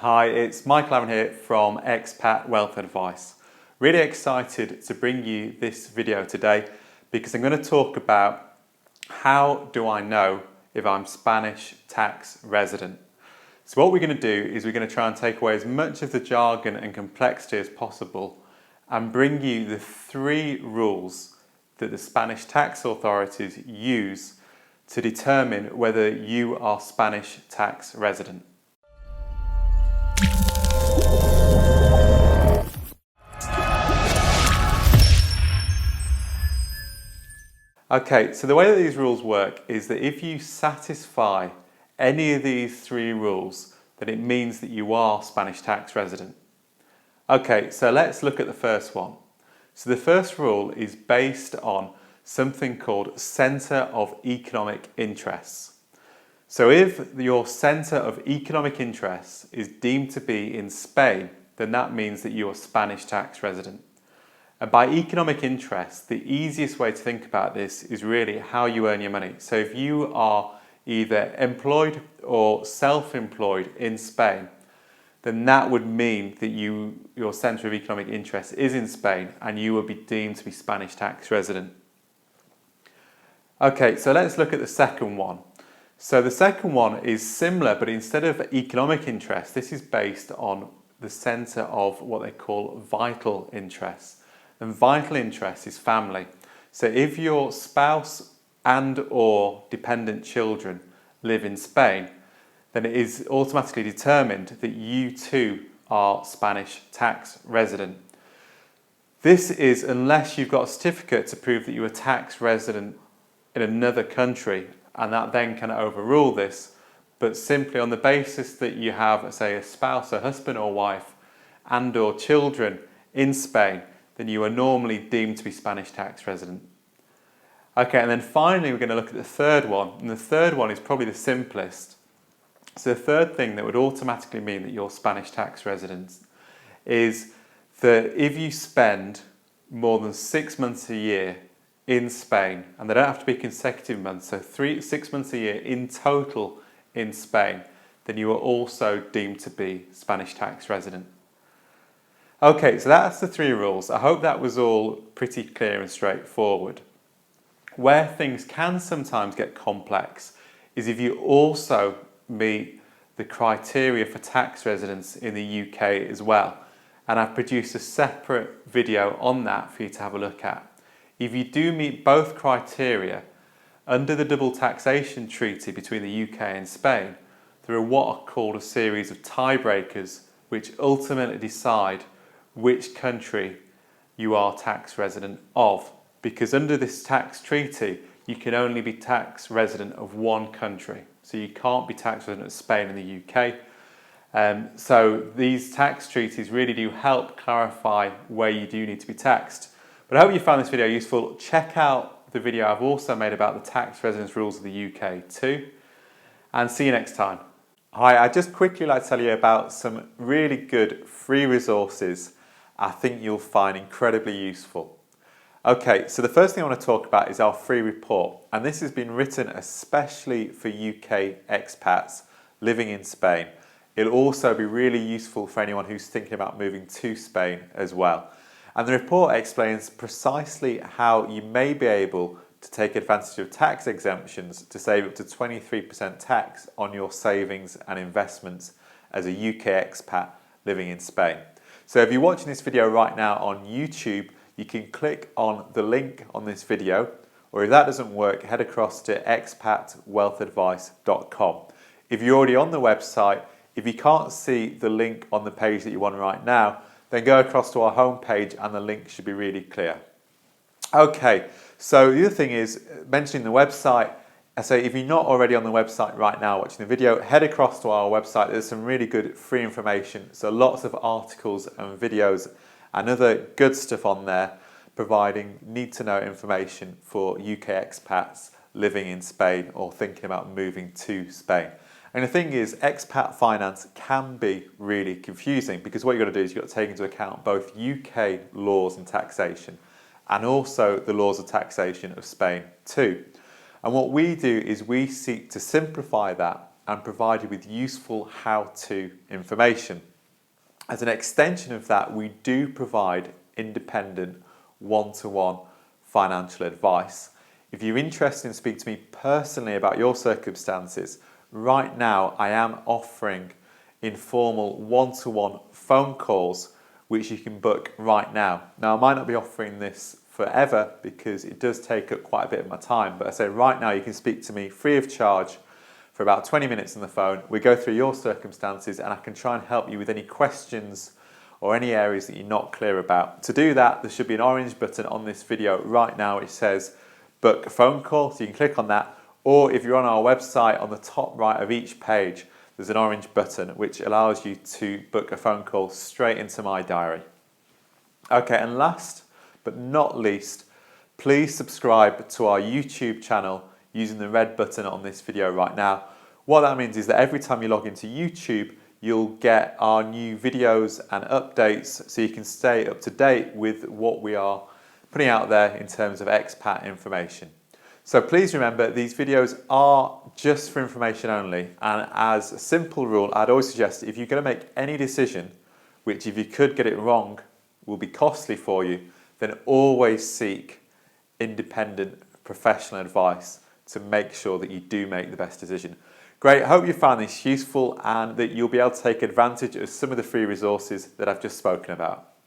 Hi, it's Michael Aaron here from Expat Wealth Advice. Really excited to bring you this video today because I'm going to talk about how do I know if I'm Spanish tax resident. So what we're going to do is we're going to try and take away as much of the jargon and complexity as possible and bring you the 3 rules that the Spanish tax authorities use to determine whether you are Spanish tax resident. Okay, so the way that these rules work is that if you satisfy any of these 3 rules, then it means that you are Spanish tax resident. Okay, so let's look at the first one. So the first rule is based on something called Centre of Economic Interests. So if your Centre of Economic Interests is deemed to be in Spain, then that means that you are Spanish tax resident. And by economic interest, the easiest way to think about this is really how you earn your money. So if you are either employed or self-employed in Spain, then that would mean that your centre of economic interest is in Spain and you would be deemed to be Spanish tax resident. Okay, so let's look at the second one. So the second one is similar, but instead of economic interest, this is based on the centre of what they call vital interests. And vital interest is family. So if your spouse and or dependent children live in Spain, then it is automatically determined that you too are Spanish tax resident. This is unless you've got a certificate to prove that you are tax resident in another country, and that then can overrule this, but simply on the basis that you have, say, a spouse, a husband or wife, and or children in Spain, then you are normally deemed to be Spanish tax resident. Okay, and then finally we're going to look at the third one, and the third one is probably the simplest. So the third thing that would automatically mean that you're Spanish tax resident is that if you spend more than 6 months a year in Spain, and they don't have to be consecutive months, so 6 months a year in total in Spain, then you are also deemed to be Spanish tax resident. Okay, so that's the 3 rules. I hope that was all pretty clear and straightforward. Where things can sometimes get complex is if you also meet the criteria for tax residence in the UK as well. And I've produced a separate video on that for you to have a look at. If you do meet both criteria, under the double taxation treaty between the UK and Spain, there are what are called a series of tiebreakers which ultimately decide which country you are tax resident of, because under this tax treaty you can only be tax resident of one country, so you can't be tax resident of Spain and the UK. So these tax treaties really do help clarify where you do need to be taxed. But I hope you found this video useful. Check out the video I've also made about the tax residence rules of the UK too, and see you next time. Hi, I'd just quickly like to tell you about some really good free resources I think you'll find incredibly useful. Okay, so the first thing I want to talk about is our free report, and this has been written especially for UK expats living in Spain. It'll also be really useful for anyone who's thinking about moving to Spain as well. And the report explains precisely how you may be able to take advantage of tax exemptions to save up to 23% tax on your savings and investments as a UK expat living in Spain. So if you're watching this video right now on YouTube, you can click on the link on this video, or if that doesn't work, head across to expatwealthadvice.com. If you're already on the website, if you can't see the link on the page that you're on right now, then go across to our homepage and the link should be really clear. Okay, so the other thing is mentioning the website. I say if you're not already on the website right now watching the video, head across to our website. There's some really good free information. So lots of articles and videos and other good stuff on there providing need-to-know information for UK expats living in Spain or thinking about moving to Spain. And the thing is, expat finance can be really confusing because what you've got to do is you've got to take into account both UK laws and taxation and also the laws of taxation of Spain too. And what we do is we seek to simplify that and provide you with useful how-to information. As an extension of that, we do provide independent one-to-one financial advice. If you're interested in speaking to me personally about your circumstances, right now I am offering informal one-to-one phone calls which you can book right now. Now, I might not be offering this forever because it does take up quite a bit of my time, but I say right now you can speak to me free of charge for about 20 minutes on the phone. We go through your circumstances and I can try and help you with any questions or any areas that you're not clear about. To do that, there should be an orange button on this video right now which says book a phone call, so you can click on that, or if you're on our website, on the top right of each page there's an orange button which allows you to book a phone call straight into my diary. Okay, and last but not least, please subscribe to our YouTube channel using the red button on this video right now. What that means is that every time you log into YouTube, you'll get our new videos and updates so you can stay up to date with what we are putting out there in terms of expat information. So please remember, these videos are just for information only, and as a simple rule, I'd always suggest if you're going to make any decision, which if you could get it wrong will be costly for you, then always seek independent professional advice to make sure that you do make the best decision. Great, I hope you found this useful and that you'll be able to take advantage of some of the free resources that I've just spoken about.